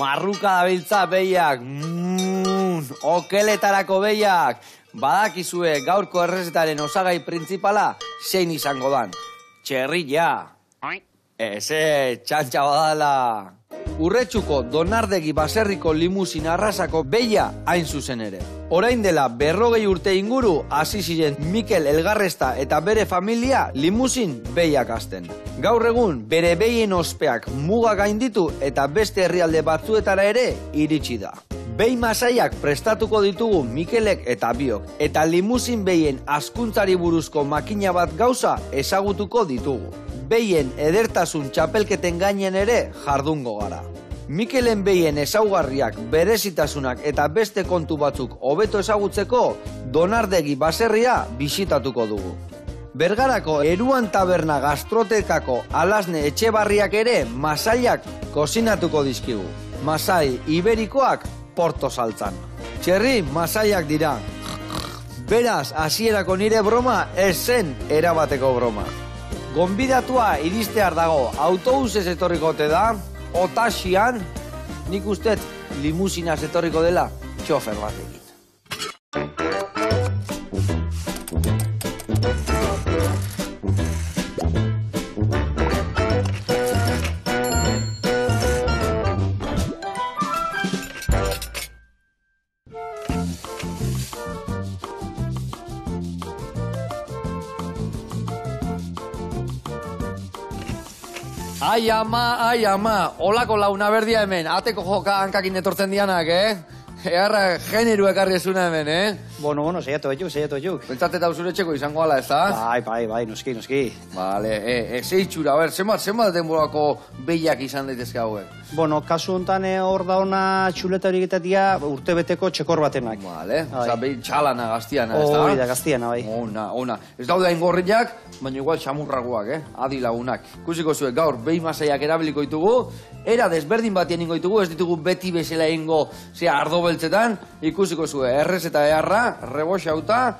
marruka dabiltza behiak, okeletarako behiak. Badakizue gaurko errezetaren osagai printzipala zein izango dan. Txerrilla. Eze, txantxa badala. Urretxuko Donardegi baserriko limusin arrasako behia hain zuzen ere. Orain dela 40 urte inguru hasi ziren Mikel Elgarresta eta bere familia limusin behiak hasten. Gaur egun bere behien ospeak muga gainditu eta beste herrialde batzuetara ere iritsi da. Behi masaiak prestatuko ditugu Mikelek eta biok, eta limusin behien hazkuntzari buruzko makina bat gauza ezagutuko ditugu. Behien edertasun txapelketen gainen ere jardungo gara. Mikelen behien ezaugarriak, berezitasunak eta beste kontu batzuk hobeto ezagutzeko Donardegi baserria bisitatuko dugu. Bergarako Eruan Taberna gastrotekako Alasne Etxebarriak ere masaiak kozinatuko dizkigu. Masai iberikoak Porto saltzan. Txerri masaiak dira. Beraz, hasierako nire broma ez zen erabateko broma. Gonbidatua iristear dago, autobusez etorriko ote da, Otasian, nik ustet limusinaz etorriko dela txofer batekin. Ai ama, olako launa berdia hemen, ateko joka hankakin etortzen dianak, Earra generu ekarri esuna hemen, Bueno, seiatu etxuk. Pentsate eta usure txeko izango ala, ez da? Bai, noski. Vale, zeitxura, zenbat denborako behiak izan daitezke hauek? Bueno, kasu honetan hor da ona txuleta hori egitatia urtebeteko txekor batenak. Vale, oza, behi txalana, gaztiana, ez da? Hori da, gaztiana, bai. Ona. Ez daude ingorriak, baina igual xamurragoak, adi lagunak. Kusiko zuek gaur, behi masaiak erabiliko ditugu, era desberdin batien ingo ditugu, ez ditugu beti bezala ingo, ardo beltzetan, ikusiko zue, errez eta eharra, reboxauta,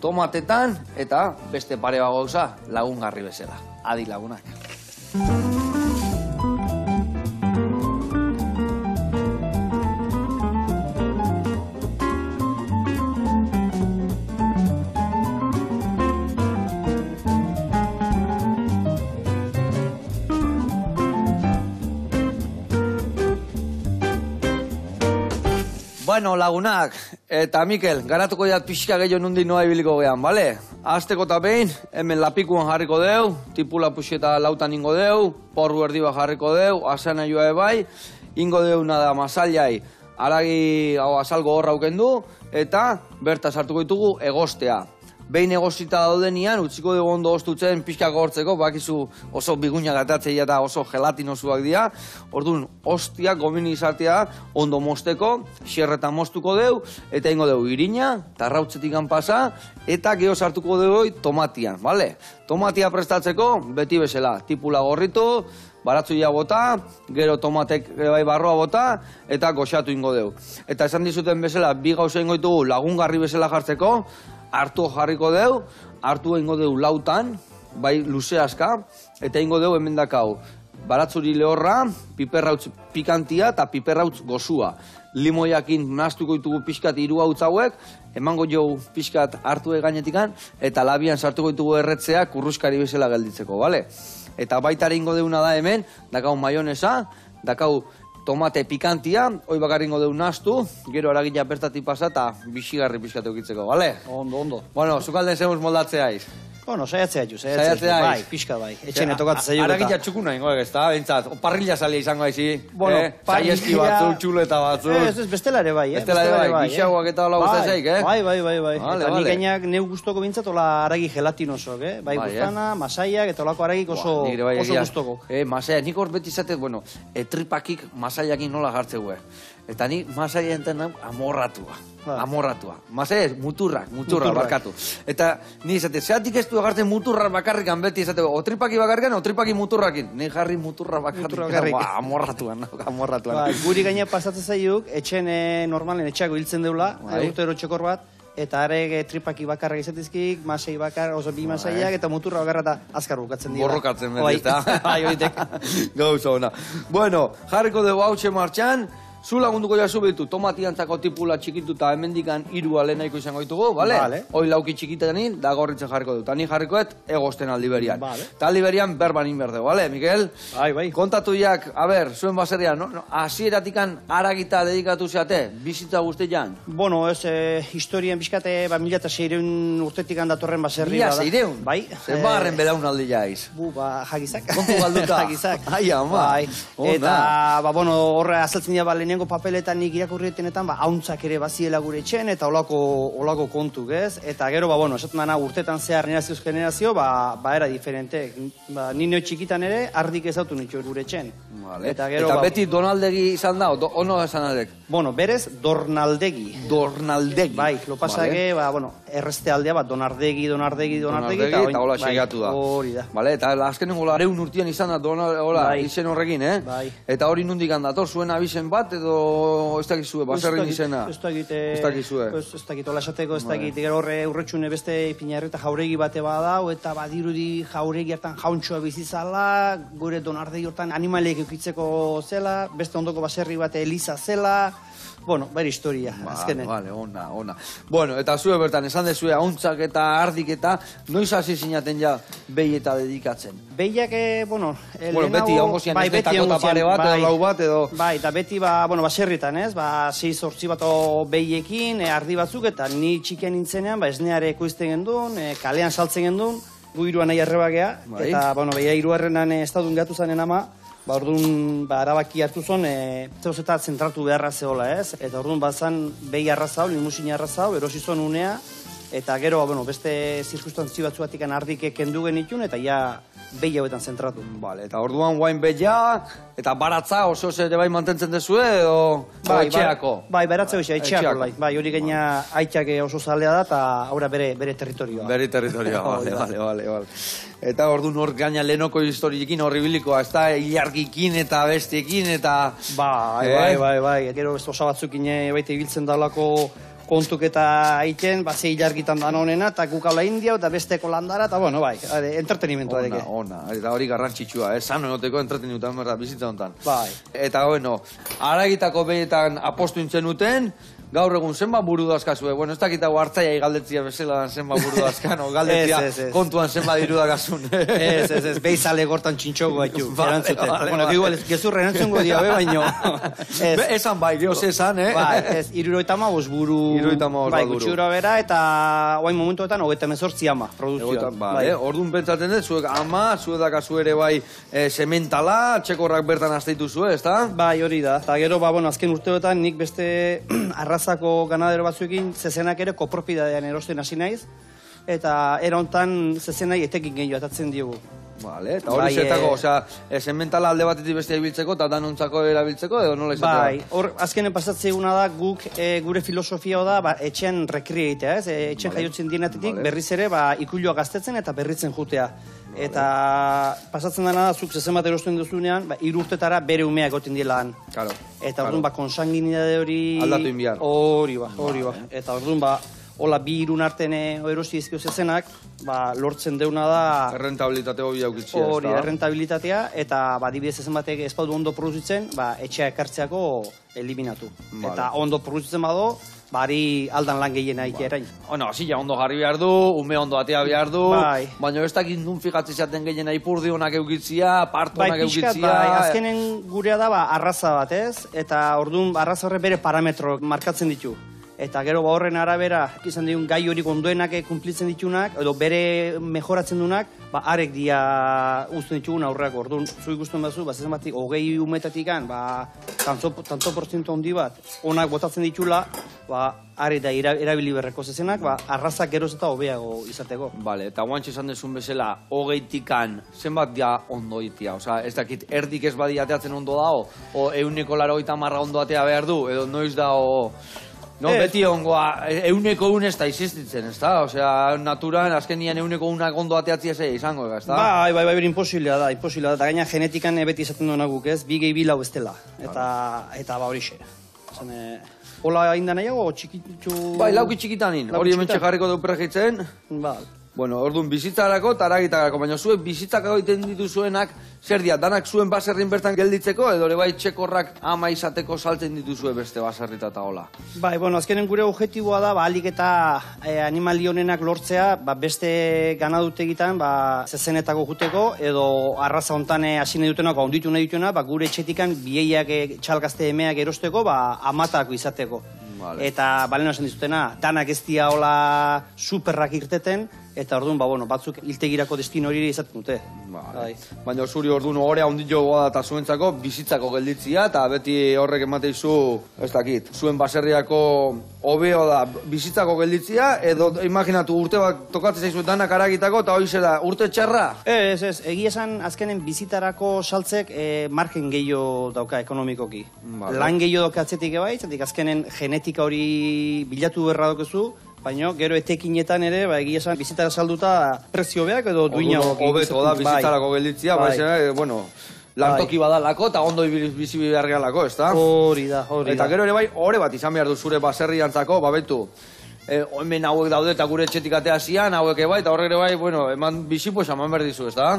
tomatetan, eta beste pare gauza lagungarri bezala. Adi lagunak. Bueno, lagunak, eta Mikel, garatuko jat pixka gehiago nundi noa ibiliko gehan, bale? Azteko eta behin, hemen lapikuan jarriko deu, tipula puxeta lautan ingo deu, porru erdi bat jarriko deu, asana joa ebai, ingo deu nada masailai, aragi azalgo horra ukendu, eta berta sartuko ditugu egostea. Behin egosita daudenian, utziko dugu ondo ostutzen pixka gortzeko, bakizu oso biguñak atatzea eta oso gelatinosuak dira. Orduan, ostia, gomini izatea, ondo mosteko, xerreta mostuko deu, eta ingo deu irina, tarrautzetik pasa, eta geho sartuko deu tomatian, bale? Tomatia prestatzeko, beti bezala, tipula gorritu, baratzuia bota, gero tomatek bai barroa bota, eta goxatu ingo deu. Eta esan dizuten bezala, bi gauza ingo ditugu lagungarri bezala jartzeko, hartu jarriko deu, hartu ingo deu lautan, bai luzeazka, eta ingo deu hemen dakau. Baratzuri lehorra, piperrautz pikantia eta piperrautz gozua. Limoiakin nahaztuko ditugu pixkat 3 hautz hauek, emango jau pixkat hartu egainetikan, eta labian sartuko ditugu erretzea kurruskari bezala gelditzeko, bale? Eta baitare ingo deuna da hemen, dakau maionesa, dakau tomate pikantia, hoi bakarringo deu nahaztu, gero aragila bertatik pasa eta bixigarri pixkat eukitzeko, bale? Ondo. Bueno, zukalden zemuz moldatzeaiz. Bueno, saiatzea bai, pixka bai. Etxen etokatzen zaio. Aragila txukuna ingo ez da, bentsat. Parrilla salia izango aizi. Bueno, saieski batzuk, txuleta batzuk. Ez bestela ere bai, Bestela ere bai, gixauak eta hola guztazaik, Bai. Eta nik gainak neu guztoko bintzat, hola aragi gelatinosoak, Bai, buztana, masaiak, eta holako aragik oso guztoko. Masaiak, nik hor beti izatez, bueno, tripakik masaiakin nola jartzeu, Eta nik masaia enten amorratua. Masaia muturrak barkatu. Eta ni izate, zeatik ez du agartzen muturrak bakarrikan beti izate, o tripaki bakarrikan, o tripaki muturrakin. Ni jarri muturrak bakarrikan, amorratuan. Guri gaina pasatzen zaiuk, etxen normalen etxeako hiltzen deula, urtero txekor bat, eta arek tripaki bakarrak izatizkik, masai bakar, oso bi masaiak, eta muturra bakarra eta azkar bukatzen dira. Borrokatzen beti, eta. Bai, horitek. Gauza ona. Bueno, jarriko dugu hautxe martxan, zu lagunduko jazu behitu, tomatiantzako tipula txikitu eta hemendikan 3 alenaiko izango ditugu, bale? Vale. Hoi lauki txikitenin, da gorritzen jarriko dut. Ni jarrikoet egosten aldi berian. Vale. Ta aldi berian berban inberdeu, bale, Mikel? Bai. Kontatu jak, zuen baserrian, no? Hasieratikan haragita dedikatu zeate, bizitza guztian? Bueno, historien bizkate, 1600 urtetik datorren baserri. 1600? Bai. Zenbarren belaunaldi jaiz. Jakizak. Kontu galduta. Jakizak. Ai, ama. Bai. Eta, horre azaltzen dira, lehenengo papeletan nik irakurrietenetan, hauntzak ere baziela gure etxen, eta olako kontuk, ez? Eta gero, esaten dana, urtetan zehar generazio, era diferente. Nino txikitan ere, ardik ezautu nitxo gure etxen. Vale. Eta beti Donaldegi izan da, ono esan aldek? Bueno, berez, Dornaldegi. Dornaldegi. Bai, lo pasake, erreste aldea, Donardegi, eta hola xegatu da. Hori da. Vale, eta azkenengo lareun urtean izan da, izen horrekin, eh? Bai. Eta hori nundik handator, zuen abizen bat, edo ez dakizue, baserrin izena? Ez dakit, hola esateko, ez dakit, gero horre urretxune beste pinarreta jauregi bate badau, eta badirudi jauregi hartan jauntxoa bizizala, gure Donardegi hortan animaleek eukitzeko zela, beste ondoko baserri bate eliza zela, bere historia, azkenen. Vale, ona. Bueno, eta zue bertan, esan dezue, hauntzak eta ardik eta, noiz hasi zinaten ja behi eta dedikatzen? Behiak, beti ongo zian ez betako eta pare bat, edo lau bat, edo... Bai, eta beti, baserritan, ez? 6-8 bat behiekin, ardi batzuk, eta ni txikian nintzenean, esneare ekoizten gendun, kalean saltzen gendun, gu iruan nahi arrebagea, eta, behia iruarrenan estadun gatu zanen ama, orduan, arabaki hartu zon, zeuzeta zentratu beharra zehola, ez? Eta orduan, bazan, behi arrazau, limusina arrazau, erosizon unea, eta gero, beste zirkustantzi batzu batikan ardike kendu genitun, eta ja behi hauetan zentratu. Vale, eta orduan guain behiak, eta baratza oso ere bai mantentzen dezue, edo etxeako? Bai, baratza hoxe, etxeako, bai, hori gaina aitzak oso zalea da, eta haura bere territorioa. Bere territorioa, bale. Eta orduan hor gaina lehenoko historiekin horribilikoa, ez da ilargikin eta bestiekin, eta... Bai, gero oso batzukin baita ibiltzen dalako kontuk eta aiten, zei ilargitan dan honena, eta gukala india, eta besteko landara, eta bai, entretenimentua deke. Ona, eta hori garrantzitsua, sano enoteko entretenimentua bizitza honetan. Bai. Eta haragitako behietan apostu intzen uten, gaur egun zenba buru dazkazue, ez dakitago hartzaia galdetzia bezala zenba buru dazkan, galdetzia kontuan zenba diru dakasun. Ez, beizale gortan txintxogo haitu, erantzuten. Gezurre erantzungo dio, baino. Esan bai, gehoz esan, Ez, 75 buru, bai, gutxura bera, eta oain momentuetan 28 ama produzioa. Orduan pentsatzen dut, zuek ama, zuek dakazu ere bai sementala, txekorrak bertan azteitu zuen, ez da? Bai, hori da, eta gero, azken urteotan nik beste arrazako ganadero batzuekin zezenak ere kopropidadean erosten hasi naiz, eta era hontan zezenai etekin gehiago atatzen diogu. Vale, eta hori zetako, sementala alde batetik beste ibiltzeko, eta danontzako erabiltzeko, edo nola izatea? Bai, hor, azkenen pasatzeguna da, guk gure filosofia da, etxean rekrieitea, ez? Etxean jaiotzen dienatetik, berriz ere, ikuilua gaztetzen eta berritzen jutea. Eta pasatzen dena da, zuk zezen bat erosten duzunean, 3 urtetara bere umea egoten dielaan. Eta orduan, konsanguinidade hori... Aldatu inbiar. Hori ba. Eta orduan, hola, 2-3 arten erosi izkio zezenak, lortzen deuna da... Errentabilitate hobi aukitzea. Hori, errentabilitatea, eta dibidez ezen batek espaudu ondo produzitzen, etxea ekartzeako eliminatu. Eta ondo produzitzen bado, bari aldan lan gehiena ikerain. Zila ondo jarri behar du, ume ondo atea behar du, baina ez dakit nun fijatzen zaten gehiena ipurdi honak eukitzia, parto honak eukitzia... Azkenen gurea da arraza bat, ez? Eta orduan arraza horre bere parametro markatzen ditu. Eta gero horren arabera, izan digun gai hori ondoenak kumplitzen ditunak, edo bere mejoratzen dunak, arek dia uzten ditugun aurreako. Orduan, zu ikusten bazu, zezen batik, 20 umetatik tanto porziento handi bat, onak botatzen ditula, are da erabili berreko zezenak, arrazak geroz eta hobeago izateko. Bale, eta guantxe esan dezun bezala, 20tikan, zenbat dia ondo itia? Osa, ez dakit, erdik ez badi ateatzen ondo dao, o 180 ondo atea behar du, edo noiz dao... No, beti ongoa, 100 ez da existitzen, ez da? Osea, naturan, azkenian 100 ondo ateatzia zei izango, ez da? Bai, imposiblea da. Eta gaina genetikan beti izaten duena guk, ez? 2 gehi 2 lau ez dela. Eta horixe. Hola, hain da nahiago, txikitxu... Bai, lauki txikitanin. Hori hemen txekarriko dugu pregitzen. Bueno, orduan bizitzarako eta aragitarako, baina zuek bizitzako egiten dituzuenak, zer dia, danak zuen baserrin bertan gelditzeko, edo ere bai txekorrak ama izateko saltzen dituzue beste baserrita eta hola? Bai, bueno, azkenen gure objektiboa da, ahalik eta animali honenak lortzea, beste ganadutegitan, zezenetako juteko, edo arraza hontan hasi nahi dutenak, onditu nahi dutenak, gure etxetikan bieiak txalgazte emeak erosteko, amatako izateko. Vale. Eta, baleno esan dizutena, danak ez dia hola superrak irteten, eta orduan, batzuk hiltegirako destino hori izaten dute. Vale. Baina zuri orduan orea ondillo da eta zuentzako bizitzako gelditzia, eta beti horrek emateizu, ez dakit, zuen baserriako hobeo da bizitzako gelditzia, edo imaginatu urte bat tokatzen zaizu danak aragitako, eta hori zera, urte txarra? Ez, egia esan azkenen bizitarako saltzek marken gehiago dauka ekonomikoki. Vale. Lan gehiago dauka atzetik ebai, zatik azkenen genetika hori bilatu berra daukezu, baina gero etekinetan ere, egia esan bizitara salduta prezio beak edo duina hobeto da bizitarako gelditzia, bueno, lantoki badalako eta ondo bizi behar gehalako, ez da? Hori da. Eta gero ere bai, hori bat izan behar du zure baserriantzako, babetu. Hemen hauek daude eta gure etxetik atea zian, hauek bai, eta horrek ere bai, bueno, eman bizi, pues, eman behar dizu, ez da?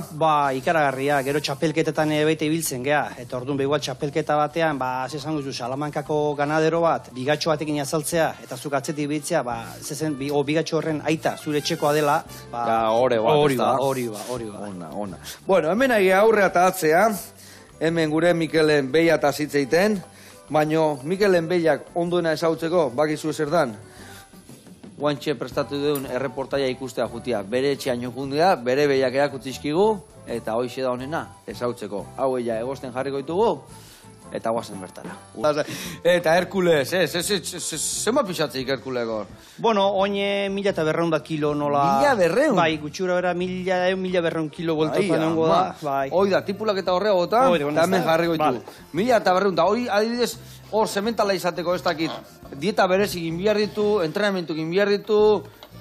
Ikaragarria, gero txapelketetan baita ibiltzen, geha, eta orduan behuat txapelketa batean, esan guzu, Salamankako ganadero bat, bigatxo batekin azaltzea, eta zuk atzetik biltzea, bigatxo horren aita, zure etxekoa dela, hori ba. Ona. Bueno, hemen ahi aurrea eta atzea, hemen gure Mikelen Beia eta zitzeiten, baino Mikelen Beiak onduena esautzeko, bakizu ezer dan? Guantxe prestatu duen erreportaia ikustea jutia. Bere etxean jokundea, bere behiak erakutzizkigu, eta hoixe da honena, ezautzeko. Hau ella egosten jarriko ditugu, eta guazen bertara. Eta Herkules, zema pixatzeik Herkuleko? Bueno, oine 1.200 kilo nola... 1.200? Bai, gutxura bera 1.200 kilo boltotan nengo da. Hoi da, tipulak eta horrego eta hemen jarriko ditu. 1.200, eta hori adibidez, hor sementala izateko ez dakit. Dieta berez egin behar ditu, entrenamentu egin behar ditu,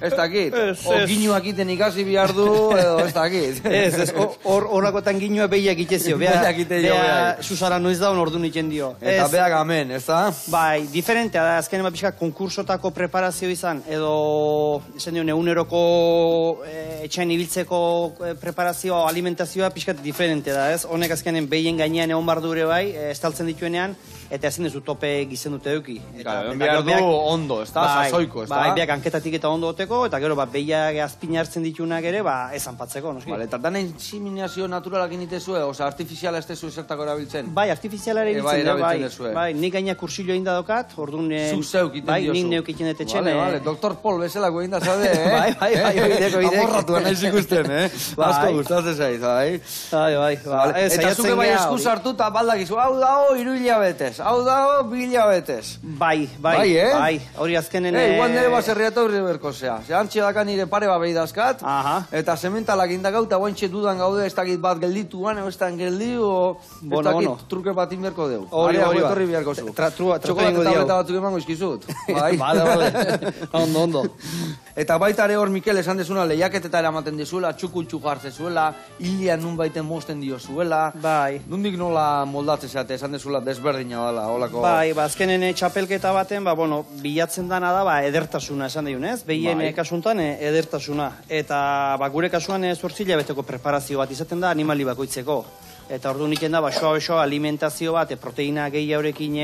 ez dakit. Ginuak iten ikasi behar du, edo ez dakit. Horrakotan ginua behiak itezio. Bea susara noiz da, orduan iten dio. Eta beak amen, ez da? Bai, diferentea da, azken ema pixka konkursotako preparazio izan, edo, esan dio, eguneroko etxain ibiltzeko preparazioa, alimentazioa pixkat diferentea da, ez? Honek azkenen behien gainean egon bardure bai, estaltzen dituenean, eta ezin dezu tope gizen dute euki. Behar du ondo, ez da, sasoiko, ez da? Bai, beak hanketatik eta ondo oteko, eta gero, behiak azpina hartzen ditunak ere, esan patzeko, noski. Eta dana inseminazio naturalak initezue, oza, artifiziala ez tezu ezertako erabiltzen? Bai, artifiziala ere erabiltzen, bai, nik gaina kursillo egin da dokat, orduan... Zuk zeuk iten diozu. Bai, nik neuk iten dut etxen. Vale, Dr. Paul bezalako egin da zade, Bai, oideko. Amorratu nahiz ikusten, Asko gustatzen zaiz, bai. Eta zuke bai eskuz hartu eta baldakizu, hau dago 3 hilabetez, hau dago 2 hilabetez. Bai, hori azkenen... Igual nire baserriatu horri berko zea. Zehantxe daka nire pare bat behidazkat, eta sementalak indakau, eta guantxe dudan gaude, ez dakit bat geldituan, ez dakit geldiu, ez dakit truke bat inberko deu. Hori beharko zu. Txokolate tableta batzuk emango izkizut. Vale. Ondo. Eta baita ere hor Mikel esan dezuna lehiaketeta eramaten dizuela, txukutxu jartzen zuela, hilean nun baiten mosten dio zuela. Bai. Nundik nola moldatzen zate, esan dezula desberdina dela, holako... Bai, azkenen txapelketa baten, bilatzen dana da, edertasuna esan diun, ez? Behien kasuntan edertasuna. Eta gure kasuan 8 hilabeteko preparazio bat izaten da animali bakoitzeko. Eta ordu niken da, soa alimentazio bat, proteina gehi haurekin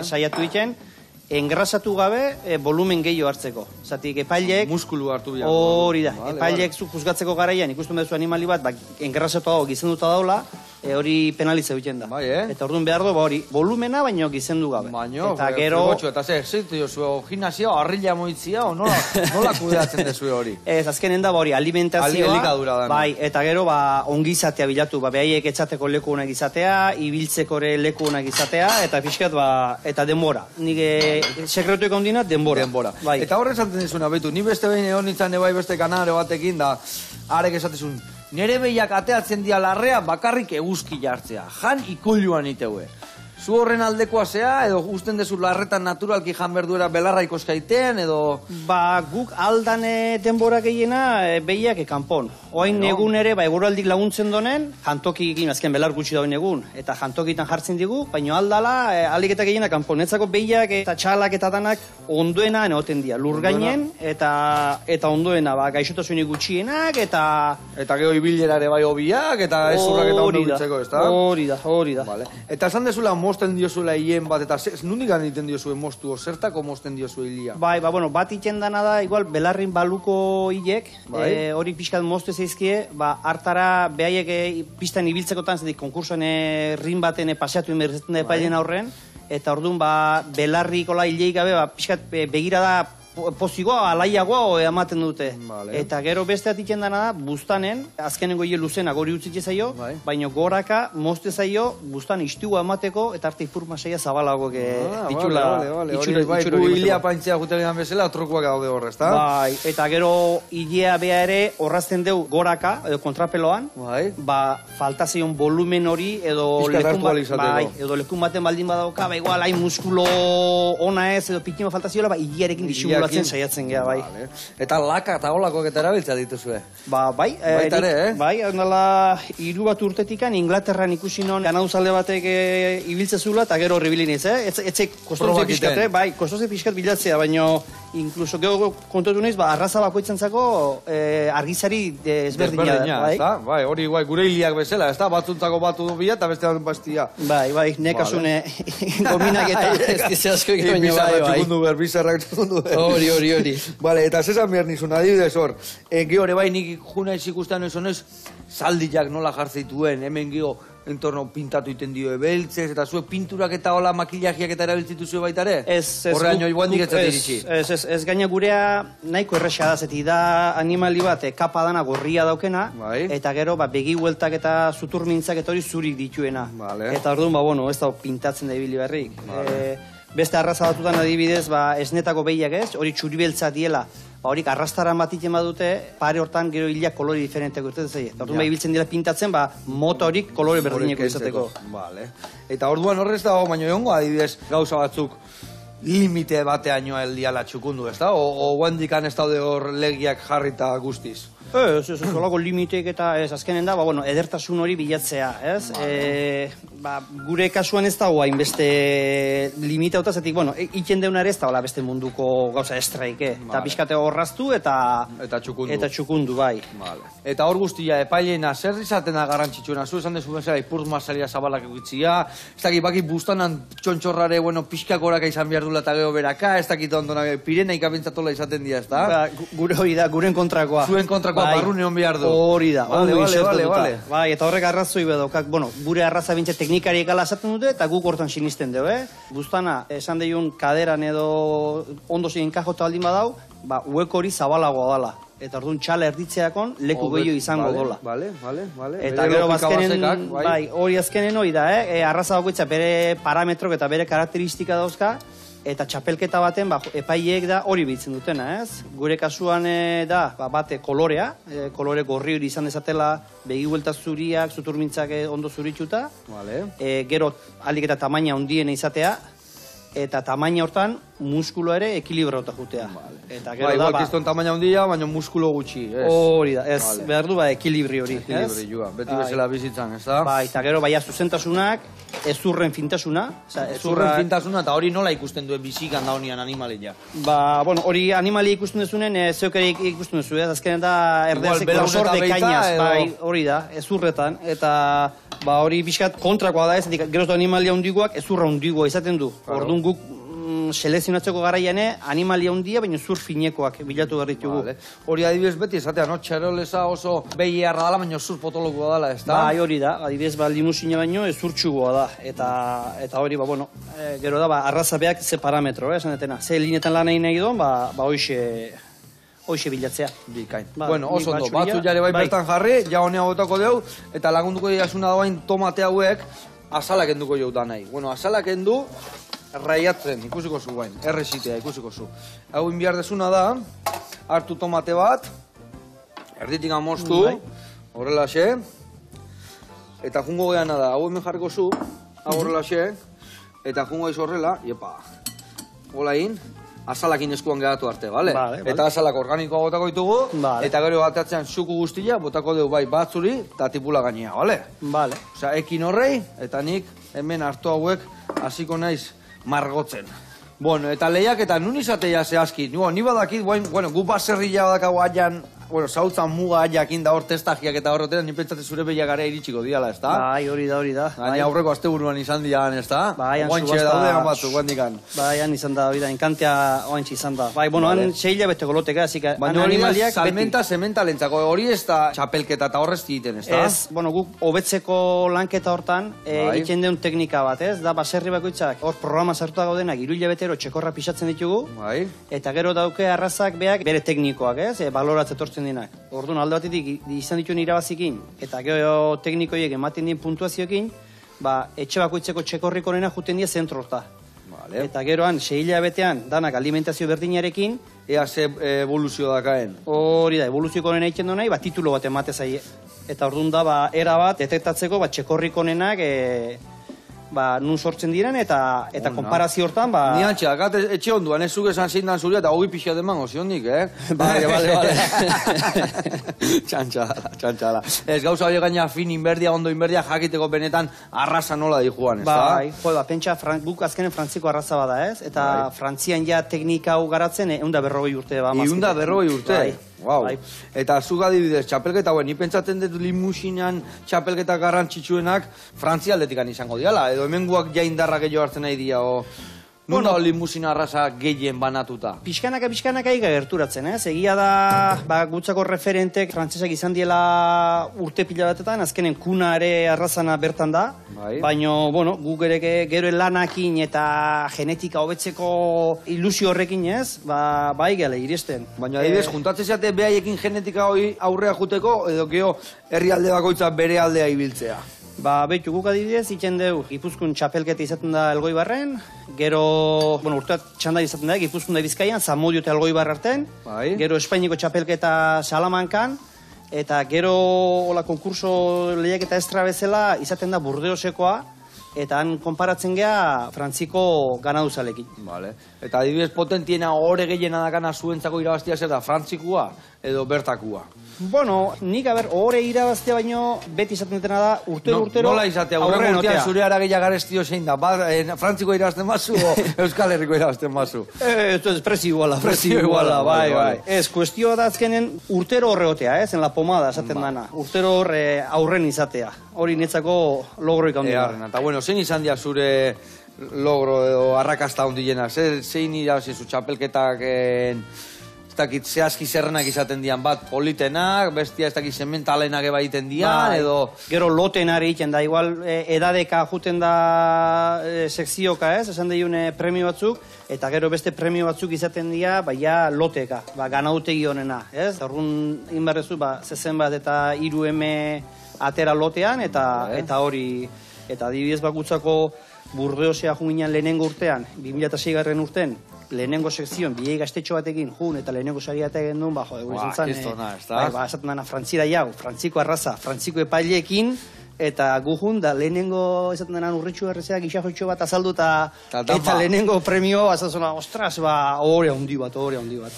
saiatu iten, engrasatu gabe, volumen gehiago hartzeko. Zatik, epailek... Muskulu hartu bian. Hori da, epailek zu juzgatzeko garaian, ikusten duzu animali bat, engrasatu dago gizenduta daula, hori penaliza egiten da. Eta orduan behar du, hori, volumena baino gizendu gabe. Baino, eta zeitu jozu, gimnazioa, harrila moitzia, nola kudeatzen dezu hori? Ez, azkenen da, hori, alimentazioa, bai, eta gero, ongizatea bilatu, behaiek etxateko leku honak izatea, ibiltzeko ere leku honak izatea, eta pixkat, eta denbora. Nik sekretuek ondina, denbora. Eta horre esaten dizuna, behitu, ni beste behin egon nintzen ebai beste kanare batekin, da, arek esatezun, nire behiak ateatzen dia larrea bakarrik eguzki jartzea, jan ikulluan iteue. Zu horren aldekoa zea, edo usten dezu larretan naturalki jan berduera belarra ikoskaiten, edo... Ba, guk aldan denbora gehiena behiak kanpon. Oain egun ere, eguraldik laguntzen donen, jantokikin, azken belar gutxi dauen egun, eta jantokitan jartzen digu, baina aldala, aliketa gehiena kanpon. Netzako behiak eta txalak eta danak ondoena egoten dira, lur gainen, eta ondoena, gaixotasunik gutxienak, eta... Eta geho ibilerare bai hobiak, eta ez urrak eta ondo dutzeko, ez da? Hori da. Vale. Eta esan dezula mosten diozuela hien bat, eta nundik egiten diozue mostu, o zertako mosten diozue hilia? Bai, bat iten dana da, igual, belarrin baluko hilek, hori pixkat mostu zeizkie, hartara behaiek pistan ibiltzekotan, zedik konkursoen rin baten paseatu inberretzen da epailen aurren, eta orduan belarrikola hilei gabe, pixkat begira da pozigoa, alaiagoa ematen dute. Eta gero beste atitzen dana da, buztanen, azkenengo hile luzenak hori utzitze zaio, baina goraka mozte zaio, buztan istigua emateko, eta arte ipurma saia zabalago itxula. Gu hilia paintzea gutegean bezala, trokuak daude horrez, eta? Bai, eta gero hilea beha ere horrazten deu goraka, edo kontrapeloan, falta zeion volumen hori, edo lekun baten baldin badauka, igual hain muskulo ona ez, edo pikima falta ziola, hilearekin disimula saiatzen gea, bai. Eta laka eta olakoak eta erabiltza dituzue? Bai, ondala 3 bat urtetikan Inglaterran ikusi non ganauzalde batek ibiltze zula eta gero horribilin ez, etzek kostoze pixkat, bai, kostoze pixkat bilatzea, baina inkluso gero kontotu nahiz, arraza bakoitzantzako argizari ezberdina da, bai, hori gure hiliak bezala, ez da, batzuntzako batu bila eta beste bat bastia. Bai, nekasune gominak eta ez dizia asko egin baina bizarrak txukundu behar. Hori. Bale, eta zesan behar nizun, adibidez hor, gehore bai nik juna ez ikustean ez honez, zaldiak nola jartzeituen, hemen geho entorno pintatu iten dio ebeltzez, eta zuek pinturak eta hola makillajiak eta erabiltzitu zuen baitare? Horrean joan digetzat iritsi. Ez gaina gurea nahiko erresa da, zeti da animali bat kapa dana gorria daukena, eta gero begi hueltak eta zuturmintzak eta hori zurik dituena. Eta orduan, ez da pintatzen da ibili berrik. Beste arraza batutan adibidez, esnetako behiak ez, hori txuribeltza diela, horik arrastaran bat iten badute, pare hortan gero hilak kolore diferenteko urtetzen zaie. Orduan ibiltzen dira pintatzen, mota horik kolore berdineko izateko. Eta orduan horrez dago, baina egongo adibidez gauza batzuk limite bateaino eldiala txukundu, ez da? O guandikan ez daude hor legiak jarrita guztiz? Ez, olako limiteek eta azkenen da, edertasun hori bilatzea, ez? Gure kasuan ez dago hainbeste limita eta zetik, iten deunare ez da beste munduko gauza estraike. Eta pixkate horraztu eta txukundu, bai. Eta hor guztia, epaileena, zer izaten da garrantzitsuena? Zu esan dezu bezala, ipurz masalia zabalak egitzia, ez dakit baki bustanan txontxorrare, pixkak horaka izan behar dula eta geho beraka, ez dakit ondona, pirenaik abentzatola izaten dira, ez da? Gure hori da, guren kontrakoa. Zuen kontrakoa, barrune hon behar du. Hori da, Vale. Bai, eta horrek arrazoi bedokak, gure arraza bintze teknikariek ala esaten dute, eta guk hortan sinisten dugu, Buztana, esan deiun kaderan edo ondo zein kajota baldin badau, hueko hori zabalagoa dala. Eta orduan txala erditzeakon leku gehiago izango dola. Vale. Eta gero bazkenen, hori azkenen hori da, arraza bakoitza bere parametrok eta bere karakteristika dauzka, eta txapelketa baten epaileek da hori bitzen dutena, ez? Gure kasuan da, bate kolorea, kolore gorri hori izan dezatela, begi huelta zuriak, zuturmintzak ondo zuritxuta, gero alik eta tamaina handiena izatea, eta tamaina hortan muskulo ere ekilibrauta jutea. Igual kiston tamaina handia, baina muskulo gutxi, ez? Hori da, ez, behar du ekilibri hori. Ekilibri, beti bezala bizitzan, ez da? Eta gero zuzentasunak, ezurren fintasuna. Ezurren fintasuna, eta hori nola ikusten duen bizikan da honian animalia? Hori animalia ikusten duzunen, zeok ere ikusten duzu, ez? Azkenen da erdezek grosor de kainaz, hori da, ezurretan, eta hori pixkat kontrakoa da ez, geroz animalia hundiguak ezurra hundigua izaten du. Orduan guk selezionatzeko garaiane animalia hundia, baina zur finekoak bilatu behar ditugu. Hori adibidez beti esatea, txaroleza oso behi harra dala, baina zur potolokoa dala, ez da? Hori da, adibidez limusina baino zur txugoa da. Eta hori, gero da, arrazabeak ze parametro, esan detena. Ze linetan lan nahi doan, hoxe bilatzea. Bikain. Oso ondo, batzu jare bai bertan jarri, ja honea gotako deu, eta lagunduko diasuna dagoen tomate hauek azalak enduko jau da nahi. Azalak endu, raiatzen, ikusiko zu guain, errezitea, ikusiko zu. Hau inbiar desuna da, hartu tomate bat, erditik amoztu, horrela xe, eta jungo geana da, hau hemen jarriko zu, hau horrela xe, eta jungo izo horrela, iepa, holain, azalakin eskuan geratu arte, bale? Eta azalak organikoa botako ditugu, eta gero batatzean suku guztia, botako dugu bai batzuri, eta tipula gainea, bale? Osa, ekin horrei, eta nik hemen hartu hauek hasiko naiz margotzen. Bueno, eta lehiak eta nun izatea zehazki, ni badakit, gu baserria badakago aian, zautzan muga aiakin da hor testajiak eta horretan, ni pentsatzen zure behiak gara iritsiko diala, ez da? Bai, hori da. Gaina aurreko aste buruan izan dian, ez da? Bai, oantxe daude batzu, guandikan. Bai, han izan da, hori da, enkantea oantxe izan da. Bai, bueno, han 6 hilabeteko loteka, así que han animaliak beti. Salmenta, sementa lentzako, hori ez da txapelketa eta horrez egiten, ez da? Ez, bueno, guk hobetzeko lanketa hortan, egiten deun teknika bat, ez? Da, baserri bakoitzak, hor programa sartuta gaudenak, 3 hilabetero txekorra pisatzen ditugu, eta gero dauke arrazak beak bere teknikoak, ez? Baloratze dinak. Orduan alde batetik izan dituen irabazikin eta gero teknikoiek ematen dien puntuazioekin, etxe bakoitzeko txekorrik onena juten dira zentro horta. Eta geroan, 6 hilabetean, danak alimentazio berdinarekin, ea ze evoluzio dakaen. Hori da, evoluzioiko onena egiten nahi, titulo bat emate zaie. Eta orduan da, era bat, detektatzeko, txekorrik onenak, nun sortzen diren eta konparazio hortan, Ni antxe, dakat etxe onduan, ez zuk esan zein dan zuria eta hogi pixia demango ziondik, Bale. Txantxala. Ez gauza hori gaina fin inberdia, ondo inberdia, jakiteko benetan arraza nola di joan, ez da? Bai, pentsa, guk azkenen frantziko arraza bada, ez? Eta Frantzian ja teknika hau garatzen, 140 urte. 140 urte? Wow. Eta zuk adibidez, txapelketa, ni pentsatzen dut limusinan txapelketa garrantzitsuenak Frantzia aldetikan izango diala, edo hemen guak jaindarra gehiago hartzen nahi dia, nuna limusina arraza gehien banatuta? Pixkanaka gerturatzen, ez? Egia da, gutzako referentek frantzesak izan diela urte pila batetan, azkenen kuna ere arrazana bertan da, baina, guk gero lanakin eta genetika hobetzeko ilusio horrekin, ez? Bai gale, iristen. Baina, adibidez, juntatzen zate behaiekin genetika hori aurrea juteko, edo geho herrialde bakoitza bere aldea ibiltzea? Behitu, guk adibidez, itzen dugu, Gipuzkoan txapelketa izaten da Elgoibarren, gero, urteat txanda izaten da, Gipuzkoan da Bizkaian, Zamudio eta Elgoibar arten, gero Espainiko txapelketa Salamankan, eta gero, konkurso lehiaketa estra bezala, izaten da Burdeosekoa, eta han konparatzen geha Frantziko ganaduzalekin. Eta adibidez potentiena hore gehiena dakana zuentzako irabaztia zer da, Frantzikua edo bertakua? Nik hore irabaztea baino beti izaten dutena da urtero. Nola izatea, urren urtean zure aragila garestio zein da, Frantziko irabazten mazu o Euskal Herriko irabazten mazu? Ez prezio iguala, bai. Ez, kuestioa da azkenen urtero horreotea, en la pomada esaten dana, urtero horre aurren izatea, hori netzako logroik handia. Eta zein izan dira zure logro edo arrakasta handiena, zein irabazi zu txapelketak ez dakit zehazki zerrenak izaten dian bat politenak, bestia ez dakit sementalenak eba iten dian, edo... Gero lotenari iten da, igual edadeka juten da sekzioka, esan daiune premio batzuk, eta gero beste premio batzuk izaten dira, ja loteka, ganautegi honena, ez? Orduan inbarrezu, zezen bat eta 3M atera lotean, eta hori, eta adibidez bakutzako Burdeosea junginan lehenengo urtean, 2006 urtean, lehenengo sekzioan, bilei gaztetxo batekin, eta lehenengo sariata egin duen, esaten dana, frantzira jau, frantziko arraza, frantziko epaileekin, eta guhun da lehenengo esaten denan urritxu errezeak isajotxo bat azaldu eta lehenengo premio azazona, ostras, hori handi bat.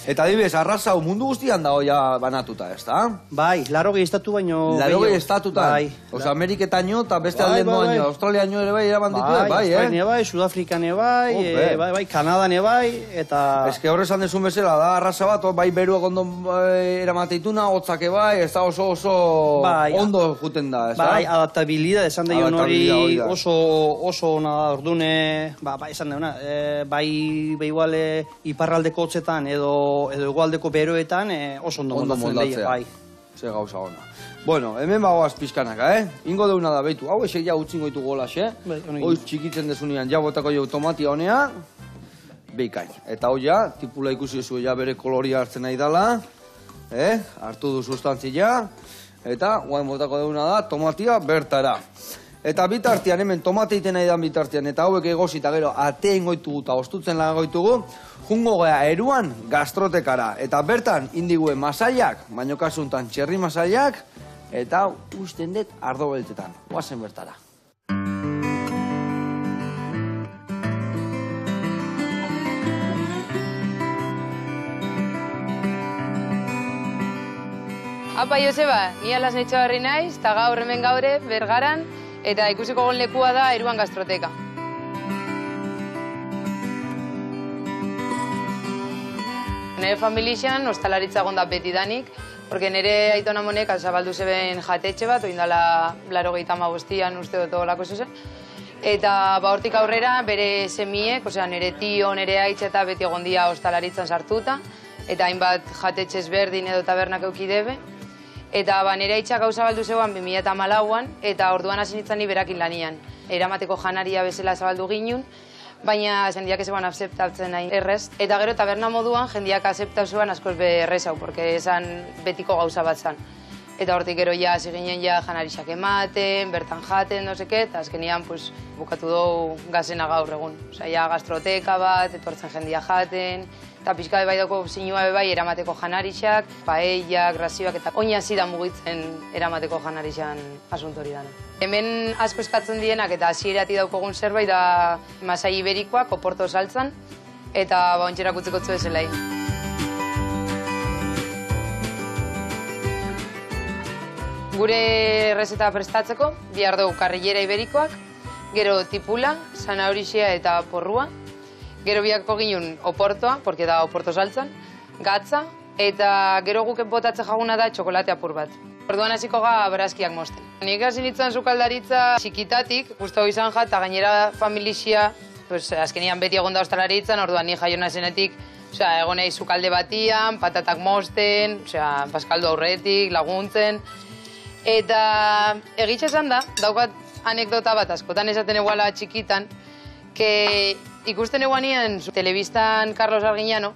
Eta adibidez, arraza mundu guztian da hoia banatuta, ez da? Bai, 80 estatu baino... 80 estatutan? Bai. Osa, Ameriketaino eta beste alden doaino, Australiaino ere bai eraban ditu, bai, Australia bai, Sudafrika bai, Kanada bai, eta... Ez que horrezan desun bezala, da arraza bat, bai beruak ondo eramateituna, hotzake bai, ez da oso ondo juten da, ez da? Bai, adaptabilidad, esan daion hori oso ona da, ordune, esan dauna, bai igual iparraldeko hotzetan edo egoaldeko beroetan oso ondo moldatzen bai. Ze gauza ona. Bueno, hemen bagoaz pizkanaka, Ingo deuna da, beitu, hau esek ja utzingo ditu golas, Hoiz txikitzen desunean, ja botako jau tomatia honea, beikain. Eta hoi ja, tipula ikusi zu ja bere koloria hartzen nahi dala, hartu du sustantzia, eta guain botako deuna da, tomatia bertara. Eta bitartian, hemen tomate iten nahi dan bitartian, eta hauek egosi eta gero atein goitugu eta ostutzen lan goitugu, jungo gea eruan gastrotekara. Eta bertan, indiguen masaiak, baino kasuntan txerri masaiak, eta usten dut ardo beltetan. Guazen bertara. Apa, Joseba, ni Alas Netxabarri naiz, eta gaur hemen gaure, Bergaran, eta ikusiko gon lekua da Eruan Gastroteka. Nire familixan ostalaritza egon da betidanik, porque nire aitona monek zabaldu zeben jatetxe bat, oindala 85an uste dut olako zuzen. Eta hortik aurrera bere semiek, nire tio, nire aitxe eta beti egon dia ostalaritzan sartuta, eta hainbat jatetxe ezberdin edo tabernak eukidebe. Eta nire aitxa gauza baldu zegoan 2014an, eta orduan hasi nintzen berakin lanian. Eramateko janaria bezala zabaldu ginun, baina jendiak ezegoan azeptatzen nahi errez. Eta gero taberna moduan jendiak azeptauzuan askoz errezau, porque esan betiko gauza bat zan. Eta hortik gero ja hasi ginen janarixak ematen, bertan jaten, dozeke, eta azkenian bukatu dugu gazena gaur egun. Osa, gastroteka bat, etortzen jendia jaten, eta pixka bai dauko zinua bai eramateko janarixak, paellak, razioak, eta oina zidan mugitzen eramateko janarixan asunto hori dana. Hemen asko eskatzen dienak eta hasierati daukogun zerbait da masai iberikoak, oporto saltzan, eta ontxerak utziko zu ezelai. Gure errezeta prestatzeko, bihar dugu karrilera iberikoak, gero tipula, zanahorixea eta porrua, gero biako ginen oportoa, porque da oporto saltzan, gatza, eta gero guken botatze jaguna da txokolate apur bat. Orduan hasiko ga barazkiak mosten. Nik hasi nintzen sukaldaritza txikitatik, guztau izan ja, eta gainera familixia, azkenian beti egon da ostalaritzan, orduan ni jaio nazenetik, egon nahi sukalde batian, patatak mosten, paskaldu aurretik, laguntzen. Eta egitxe esan da, daukat anekdota bat askotan esaten eguala txikitan, que ikusten eguanien telebistan Carlos Arguiñano,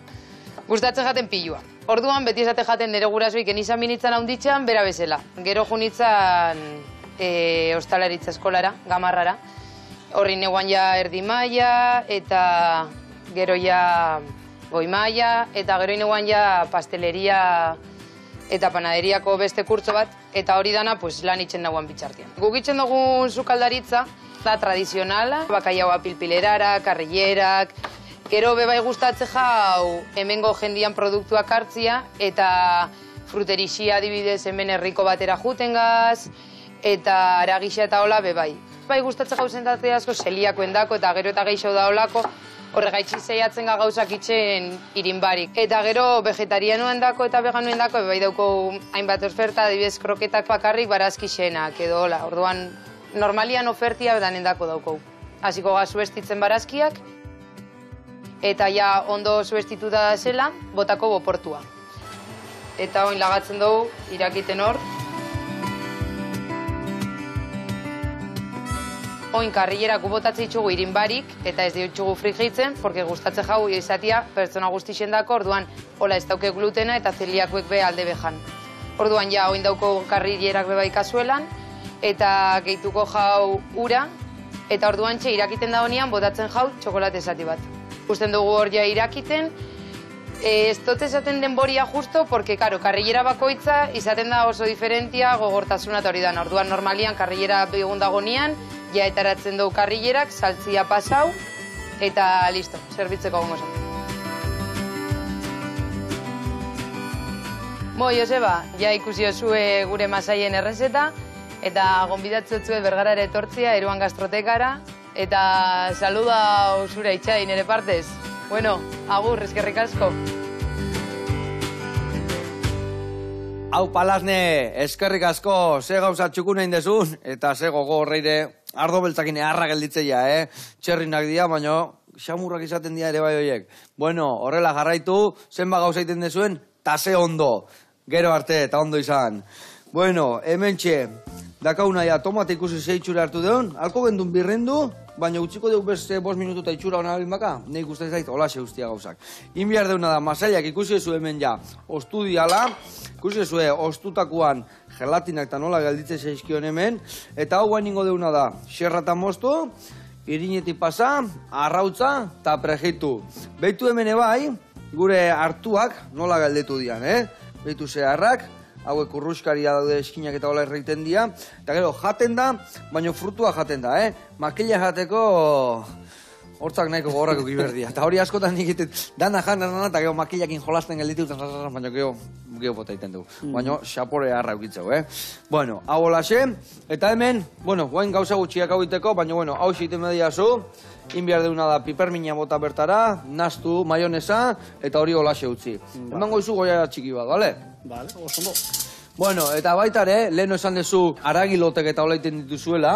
gustatzen jaten pilua. Orduan beti esate jaten nire gurasoik enizan binitzan haunditzan, bera bezala. Gero junitzan ostalaritza eskolara, gamarrara. Horri neguan ja erdi maia, eta gero ja goi maia, eta gero neguan ja pasteleria eta panaderiako beste kurtso bat, eta hori dana lan itxen dagoan bitxartian. Guk itxen dugun sukaldaritza, da tradizionala, bakaiaua pilpilerara, karrillerak, gero bebai gustatze jau hemengo jendian produktuak hartzia, eta fruterixia adibidez hemen herriko batera jutengaz, eta aragixia eta hola bebai. Bai gustatze jau zentate asko zeliakoen dako, eta gero eta geixo da holako, horregaitzi zeiatzen gauzak itxen irinbarik. Eta gero vegetarianoen dako eta veganuen dako, bebai dauko hainbat oferta, adibidez kroketak bakarrik barazkixenak edo hola. Orduan, normalian ofertia danen dako dauko. Hasiko ga zuestitzen barazkiak, eta ja ondo zuestituta zela, botako boportua. Eta oin lagatzen dugu, irakiten hor. Oin karrilerak botatzen ditugu irinbarik, eta ez ditugu frigitzen, porque gustatzen jau izatia pertsona guztixen dako, orduan hola ez dauke glutena eta zeliakuek be alde bejan. Orduan ja oin dauko karrilerak beba ikazuelan, eta gehituko jau ura, eta orduan txe irakiten da honian botatzen jau txokolate zati bat. Gusten dugu hor ja irakiten, ez dut esaten denboria justo, porque, karo, karrilera bakoitza izaten da oso diferentia gogortasuna eta hori da. Orduan normalian karrilera begun dagonian, ja etaratzen dugu karrilerak, saltzia pasau, eta listo, zerbitzeko gongo zen. Joseba, ja ikusi osue gure masaien errezeta, eta gonbidatzea Bergarara etortzia, Eruan Gastrotekara, eta saluda zure itxai nire partez. Bueno, agur, eskerrik asko. Hau Palasne, eskerrik asko, ze gauza txukun egin dezun, eta ze gogo horreire ardo beltzakin eharra gelditzea, txerrinak dira, baina xamurrak izaten dira ere bai horiek. Bueno, horrela jarraitu, zenba gauza egiten dezuen, ta ze ondo, gero arte, eta ondo izan. Bueno, hemen txe, dakauna ja, tomate ikusi ze itxura hartu deun, alko gendun birrendu, baina utziko dugu beste 5 minutu eta itxura hona baka, nahi guztai zait, hola xe guztia gauzak. Inbiar deuna da, masaiak ikusi ezu hemen ja, ostu diala, ikusi ezu ostutakuan gelatinak eta nola gelditze zeizkion hemen, eta hau guain ingo deuna da, xerratan moztu, irinetik pasa, arrautza eta prejitu. Beitu hemen ebai, gure hartuak nola gelditu dian, Beitu zeharrak, hauek urruskaria daude eskinak eta hola erreiten dira, eta gero jaten da, baina frutua jaten da, Makila jateko hor hortzak nahiko gorrak ukiberdia. Eta hori askotan egiten, dana jan errana, eta gero makillakin jolasten gelditu, baina gero bota egiten dugu. Baina xapore harra ukitzeu, Bueno, hau olaxe, eta hemen, bueno, guain gauza gutxiak hau iteko, baina, bueno, hau xeiten media zu, inbiar deuna da pipermina bota bertara, naztu, maionesa, eta hori olaxe utzi. Emango izu goia txiki bat, bale? Bale, oso ondo. Bueno, eta baita ere, leheno esan dezu aragilotek eta hola iten dituzuela.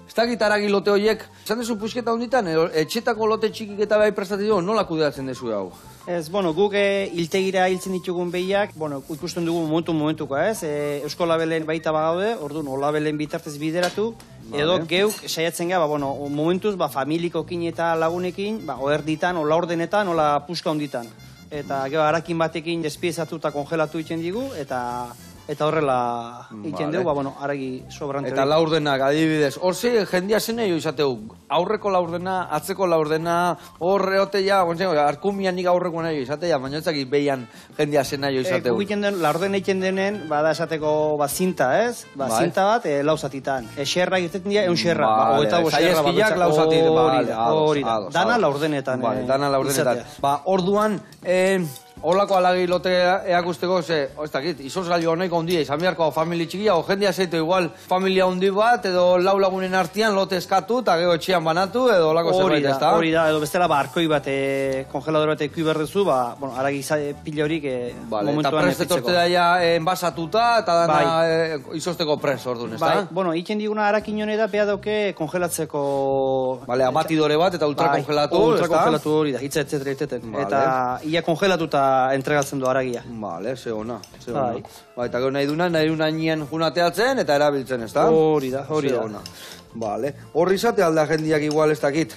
Ez dakit aragilote horiek, esan dezu pusketa honditan, etxetako lote txikik eta behar prestatzen nola kudeatzen dezu hau? Ez, bueno, guk hiltegira hiltzen ditugun behiak, bueno, ikusten dugu momentuko, ez? Eusko labelen baita bagaude, orduan, labelen bitartez bideratu, edo geuk saiatzen gara, bueno, momentuz, familikokin eta lagunekin, oerditan, laurdenetan, puska honditan. Eta gero harakin batekin despiezatu eta kongelatu iten digu, eta horrela egiten dugu, bueno, aragi sobrante. Eta laurdenak, adibidez, hor ze jendia zen egin izateu, aurreko laurdena, atzeko laurdena, horre oteia, arkumian nik aurreko nahi izatea, baina etzakit behian jendia zen egin izateu. Gugiten den, laurden egiten denen, bada esateko zinta, ez? Zinta bat, lauzatitan. Xerra egiten dira, eun xerra. Zaiezkiak lauzatitan. Hori da, dana laurdenetan. Dana laurdenetan. Orduan, holako alagilote eakusteko, ez dakit, izoz galio honeiko ondia, izan beharko familia txikia, o jendia zeitu igual familia hondi bat, edo lau lagunen artian lote eskatu, eta gero etxean banatu, edo holako zerbait, ez da? Hori da, edo bestela arkoi bat, kongelador bat ekui berdezu, aragi pila horik momentuan eta prest etorte daia enbasatuta, eta dana izosteko prest, orduan, ez da? Bueno, iken diguna harakin hone da, beha dauke kongelatzeko... Bale, abatidore bat, eta ultrakongelatu, ez da? Ultrakongelatu hori da, itzeteten. Eta ia kongelatuta entregatzen du aragia. Bale, ze ona. Eta gero nahi duna nien junateatzen eta erabiltzen, ez da? Hori da. Bale. Horri izate alda jendiak igual ez dakit.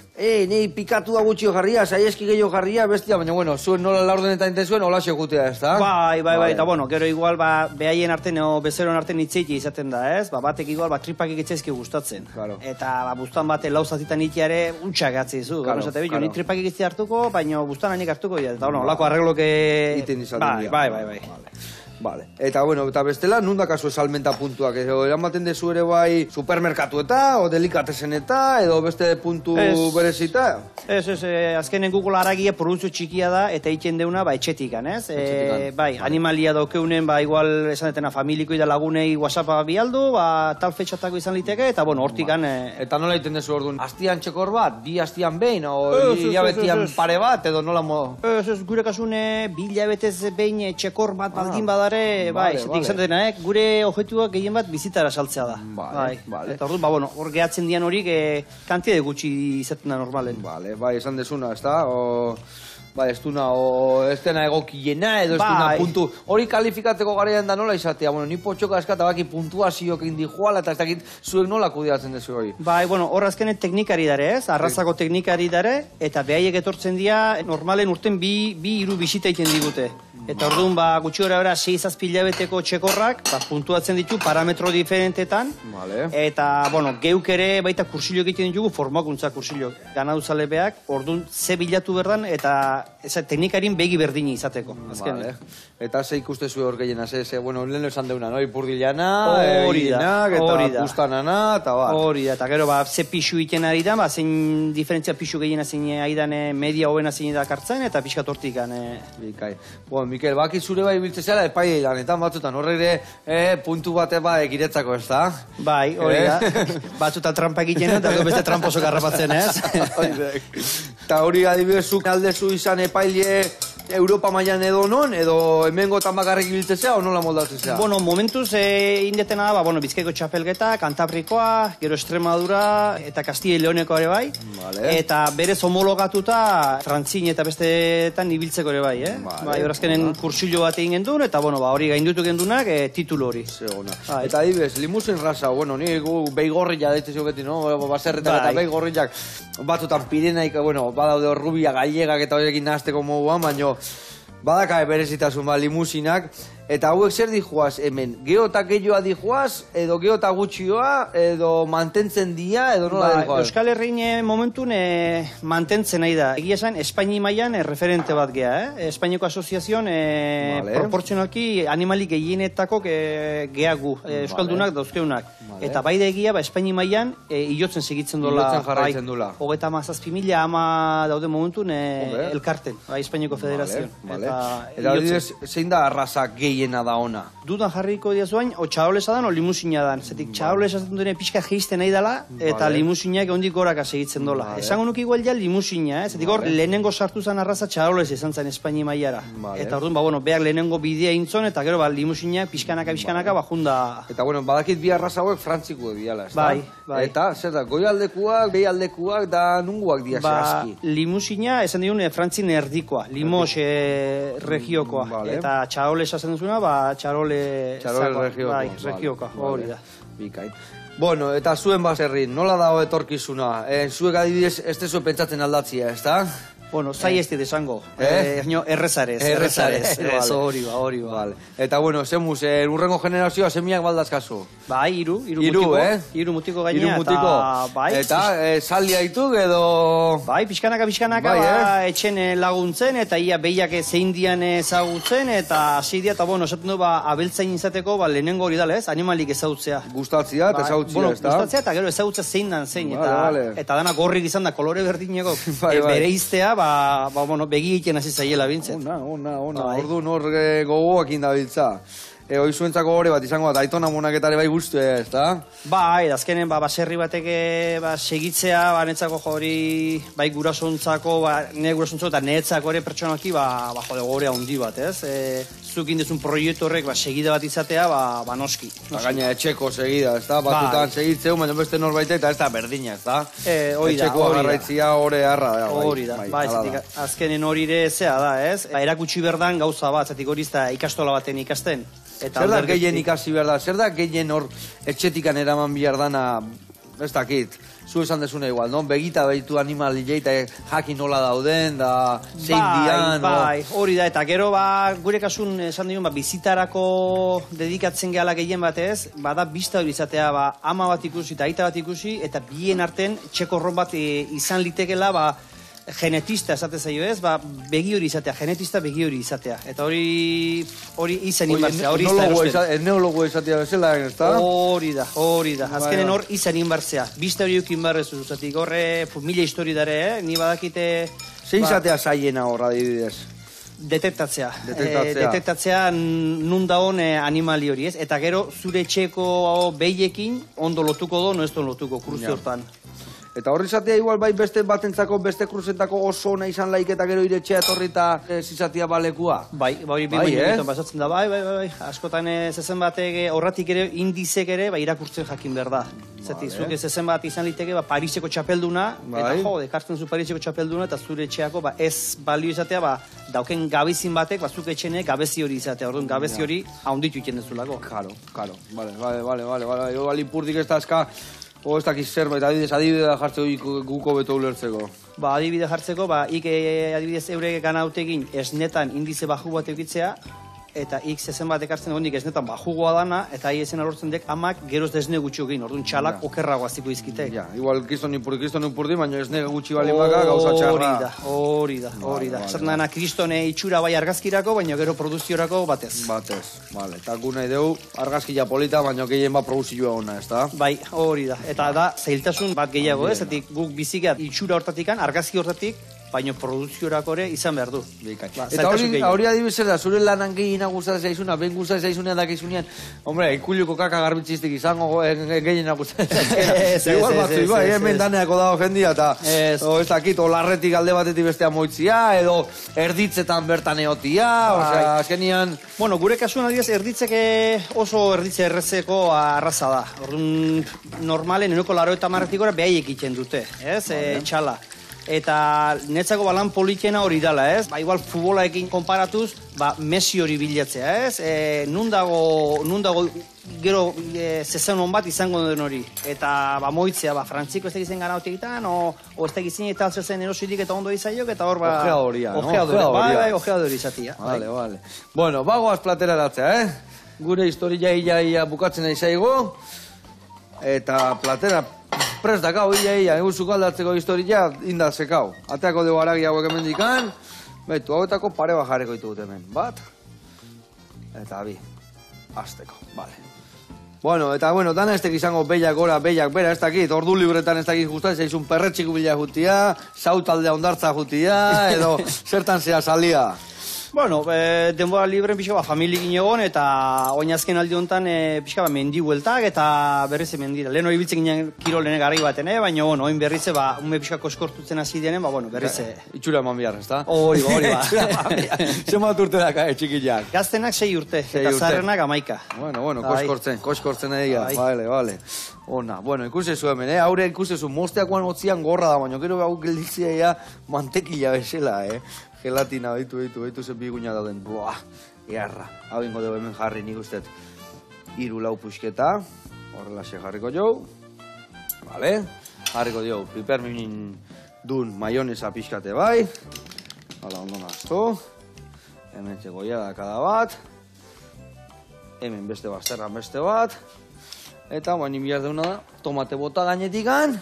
Nei pikatu da gutxio jarria, saieski gehiago jarria, bestia, baina bueno, zuen nola laurdenetan enten zuen, hola xekutea, ez da? Bai, eta bueno, gero igual behaien arten o bezeroen arten itzeiti izaten da, ez? Batek igual tripakik itzaizki gustatzen. Eta bustan bate lauzazitan itiare untxak atzizu. Ni tripakik itzi hartuko, baina bustan hanik hartuko, eta bueno, lako arregloke... Iten izaten dira. Bai. Vale. Eta, bueno, eta bestela, nunda kasu esalmenta puntuak? Eramaten dezu ere bai supermerkatueta, o delikateseneta, edo beste puntu berezita? Ez, azkenen Google aragia produzio txikia da, eta egiten deuna, etxetikan, ez? Bai, animalia daukeunen, igual esan detena familiko da lagunei WhatsAppa bialdu, tal fetxatako izan liteke, eta, bueno, hortikan... Eta nola egiten dezu orduan? Astian txekor bat, bi astian behin, o hilabetian pare bat, edo nola modo? Ez, gure kasune, bi hilabetez behin txekor bat baldin badare, zetik izan dena, gure objektuak gehien bat bizitara saltzea da. Bale. Eta orduan, hor gehatzen dian horik, kantia de gutxi izaten da normalen. Bale, esan dezuna, ez da? Ez duna, ez dena egokiena, edo ez duna puntu. Hori kalifikatzeko garaian da nola izatea. Bueno, ni potxoka eskata baki puntuazioak indi joala, eta ez dakit zuek nola kudeatzen dezu hori. Bueno, hor azkenen teknikari dare, ez? Arrazako teknikari dare, eta behaiek etortzen dira, normalen urten bi hiru bisita egiten digute. Eta orduan, gutxi gora bera, 6-7 hilabeteko txekorrak, puntuatzen ditu parametro diferentetan. Eta, bueno, geuk ere baita kursillo egiten ditugu, formakuntza kursillo. Ganaduzalebeak, orduan, ze bilatu berdan, eta teknikarin begi berdini izateko. Eta ze ikuste zuen hor gehiena, bueno, lehen esan deuna, no? Ipurdilana, eginak, eta bustanana, eta bat. Hori da, eta gero, ze pixu iten ari da, zein diferentzia pixu gehiena zein aidan media hoena zein da kartzen, eta pixka tortikan. Bueno, Mikel, baki zure bai biltze zela epai lanetan batzutan, horre ere puntu bate giretzako, ez da? Bai, hori da. Batzutan trampa egiten, eta beste tramposo garrapatzen, ez? Eta hori adibidezuk aldezu izan epaile Europa mailan edo non, edo hemengotan bakarrik ibiltzea, o nola moldatzen zea? Bueno, momentuz indetena da, Bizkaiko txapelgeta, Kantabrikoa, gero Extremadura, eta Castilla y Leoneko ere bai. Eta berez homologatuta Frantzin eta bestetan ibiltzeko ere bai, horazkenen kursillo bat egin gendun, eta hori gaindutu gendunak titulu hori. Eta adibidez, limusin raza, ni beigorria daitez joketin, baserretak eta beigorriak batzutan pirenaik, badaude rubia gallegak eta horiekin nahazteko moduan, baina badaka berezitasun limusinak, Eta hauek zer dijoaz hemen? Geho eta gehiagoa dijoaz, edo geho eta gutxioa, edo mantentzen dia, edo nola dijoaz? Euskal Herrin momentun mantentzen nahi da. Egia esan, Espaini mailan referente bat gea, Espainiako asoziazion proportzionalki animalik gehienetako geagu, Euskaldunak dauzkeunak. Eta bai da egia, Espaini mailan hilotzen segitzen dola. Hilotzen jarraitzen dola. 37.000 ama daude momentun elkarten, Espainiako Federazioan. Eta zein da arrazak gehiena da ona? Dudan jarriko diazuain, o txaolesa dan, o limusina dan. Zetik txaolesa duen pixka geizten nahi dela, eta limusinak ondik goraka segitzen dola. Esango nuk igual ja limusina, zetik hor lehenengo sartu zan arraza txaolesa izan zen Espaini mailara. Eta orduan, behar lehenengo bidea intzon, eta gero limusina pixkanaka junda. Eta badakit bi arraza hauek frantziko diala, ez da? Bai. Eta, zer da, goialdekuak, behialdekuak, da nunguak dia zehazki? Limusina, esan digun, frantzin erdikoa, Limos regiokoa. Eta txaolesa zen duzuna, txarole regiokoa, hori da. Bikain. Bueno, eta zuen baserrin, nola dago etorkizuna? Zuek adibidez, ez tezu pentsatzen aldatzia, ez da? Bueno, zai ez dit esango. Errezarez. Hori ba. Eta, zemuz, urrengo generazioa semiak baldazkazu? Bai, iru mutiko gainea. Iru mutiko. Eta, saldia dituk edo... Bai, pixkanaka, etxen laguntzen, eta ia behiak zein dian ezagutzen, eta hasi dia, eta esaten du, abeltzain izateko, lehenengo hori dala ez, animalik ezautzea. Gustatzia eta ezautzia, ez da? Gustatzea, eta gero ezautzea zein dan zein, eta dana gorrik izan da, kolore berdineko, bere iztea, begi egiten hasi zaiela bintzet. Ona. Orduan hor gogoak indabiltza. Oizuentzako gore bat izango bat, aitona monaketare bai guztu ez, da? Bai, azkenen baserri batek segitzea, netzako hori, bai gurasontzako, ne gurasontzako eta netzako ere pertsonaki, gore handi bat, ez? Zuk indezun proiektu horrek segida bat izatea, noski. Gaina etxeko segida, ez da? Batutan segitzeu, baina beste norbait eta ez da berdina, ez da? Etxeko garraitzia hori harra. Hori da, azkenen hori ere zea da, ez? Erakutsi berdan gauza bat, zatik hori izta ikastola baten ikasten. Zer da gehien ikasi behar da? Zer da gehien hor etxetikan eraman behar dana, ez dakit, zu esan desuna igual, no? Begita behitu animalilei eta jakin nola dauden, da zein dian, Bai, hori da, eta gero gure kasun esan digun, bizitarako dedikatzen gehala gehien batez, bada bizta hori izatea, ama bat ikusi eta aita bat ikusi, eta bien arten txekorron bat izan litekela, genetista esate zaio ez, begi hori izatea, genetista begi hori izatea. Eta hori izan inbartzea, hori izan erosten. Neologo izatea bezala, ez da? Hori da. Azkenen hor izan inbartzea. Biste hori ukin barrezu, zatik horre mila histori dare, ni badakite... Zein izatea zaiena horra dibidez? Detektatzea nun daon animali hori ez, eta gero zure etxeko behiekin ondo lotuko do, no ez don lotuko, kruzi hortan. Eta horri izatea igual bai beste batentzako, beste kruzentako oso ona izan laik eta gero iretxea etorri eta izatea balekua. Bai, hori bimenetan basatzen da, bai. Askotan zezen batek horratik ere, indizek ere, irakurtzen jakin behar da. Zetik, zuke zezen bat izan liteke, Pariseko txapelduna, eta ekartzen zu Pariseko txapelduna, eta zure etxeako ez balio izatea, dauken gabezin batek, zuke etxene gabezi hori izatea. Orduan, gabezi hori haunditu iten dezulako. Karo. Bale. Balipurdik ez da azka, ez dakiz zerbait, adibidea jartzeko guko beto ulertzeko. Adibide jartzeko, adibidez eurek ganautekin esnetan indize baju bat eukitzea, eta zezen bat ekartzen gondik esnetan bajugoa dana, eta ezen alortzen dek amak geroz desne gutxi egin, orduan txalak okerragoa ziko izkitek. Igual kriston ipurdi, baina esne gutxi balimaka gauza txarra. Hori da. Zaten dana kristone itxura bai argazkirako, baina gero produziorako batez. Bale. Eta gu nahi dugu argazkia polita, baina gehien produzioa ona, ez da? Bai, hori da. Eta da, zailtasun bat gehiago ez, etik guk bizikat itxura hortatikan, argazki hortatik, baina produziorako ere izan behar du. Eta hori adibidez da, zure lanan gehiena gustatzen zaizuna, ben gustatzen zaizunean dakizunean, hombre, ikuluko kaka garbitzistik izango gehiena gustatzen zaizuna. Igual batzu, hemen daneako dago jendia, eta ez dakit, larretik alde batetik bestea moitzia, edo erditzetan bertan eotia, osea, azkenian... Bueno, gure kasuan adibidez, erditzeke oso erditze errezeko arraza da. Orduan, normalen, eneko 80 behaiek egiten dute, ez, txala. Eta netzako balan politena hori dala, ez? Ba, igual futbolaekin konparatuz, ba, Messi hori bilatzea, ez? Nun dago gero zezen hon bat izango den hori. Eta, ba, moitzea, ba, Frantziko ez tegizen gara otegitan, o ez tegizin eta alzezen erosirik eta ondo izaiok, eta hor, ba... Ojeadoria izatia. Vale. Bueno, bagoaz platera eratzea, Gure historia ia bukatzen nahi zaigu, eta platera prest dakau, ia, eguzuk aldatzeko historia indazekau. Ateako dugu aragi hauek emendikan, betu, hauetako pare bajareko ditugut hemen. Bat, eta bi, azteko, vale. Bueno, dana ez tekik izango behiak gora, behiak bera, ez dakit, ordu libretan ez dakit justa, zaizun perretxik bila jutia, sautaldea ondartza jutia, edo zertan zea salia. Bueno, denbora libren pixka familik inegon eta oinazken aldi honetan pixka mendi bueltak eta berriz mendira. Lehen hori biltzen ginen kirolen garri baten, baina oin berriz ume pixka koskortutzen hasi denen, berriz... Itxura eman bihar, ez da? Hori ba. Zemat urte daka, txikiak? Gaztenak 6 urte, eta zarrenak 11. Bueno, koskortzen egia, vale. Ona, bueno, ikusezu hemen, haure ikusezu, mosteakoan otzian gorra da, baina gero hau gelditzea mantekila bezala, Gelatina, baitu zen biguina dauden. Buah, earra. Hau ingo dugu hemen jarri nik ustet 3-4 puxketa. Horrelaxe jarriko jau. Vale. Jarriko jau. Piperminin dun maionesa pixkate bai. Hala, ondo naztu. Hemen txegoia da kada bat. Hemen beste bazterran beste bat. Eta, baina bihar deuna da, tomate bota gainetikan.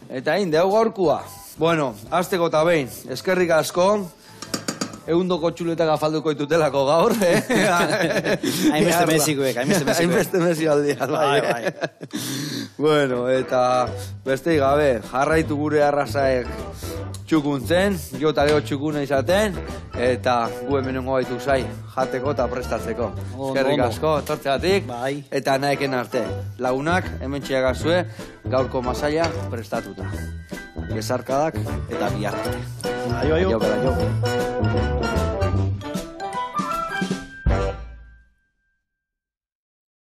Eta hain, deu gaurkua. Bueno, azteko eta behin, eskerrik asko. Egundoko txuletak afalduko ditutelako gaur, Hainbeste mesikuek. Hainbeste mesi aldia. Bai. Bueno, eta beste gabe, jarraitu gure arrasaek txukuntzen, jo eta geho txukuna izaten, eta gu hemenengo baitu zai, jateko eta prestatzeko. Eskerrik asko, etortzegatik, eta naeken arte. Lagunak, hemen txiagazue, gaurko masaia prestatuta. Gezarkadak eta biharkate. Aio.